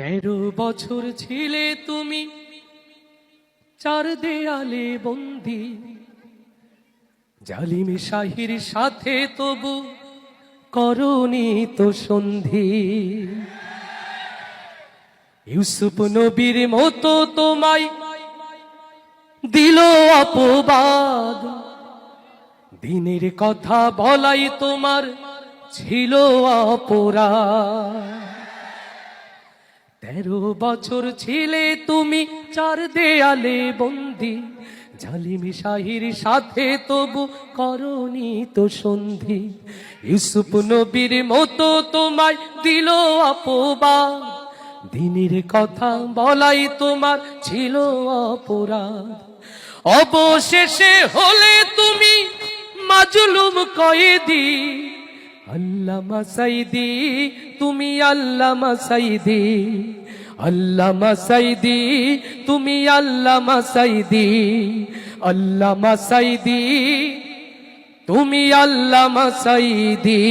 13 বছর ছিলে তুমি চার দেয়ালে বন্দী, জালিম শাহির সাথে তবু করনি তো সন্ধি। ইউসুফ নবীর মতো তোমায় দিল অপবাদ, দিনের কথা বলাই তোমার ছিল অপরাধ। 13 বছর ছিলে তুমি চার দেয়ালে বন্দী, জালিম শাহির সাথে তবু করনি তো সন্ধি। ইউসুফ নবীর মতো তোমায় দিল অপবাদ, দিনের কথা বলাই তোমার ছিল অপরাধ। অবশেষে হলে তুমি মাজলুম কয়েদি, আল্লামা সাইদি তুমি আল্লামা সাইদি, আল্লামা সাইদি তুমি আল্লামা সাইদি, আল্লামা সাইদি তুমি আল্লামা সাইদি।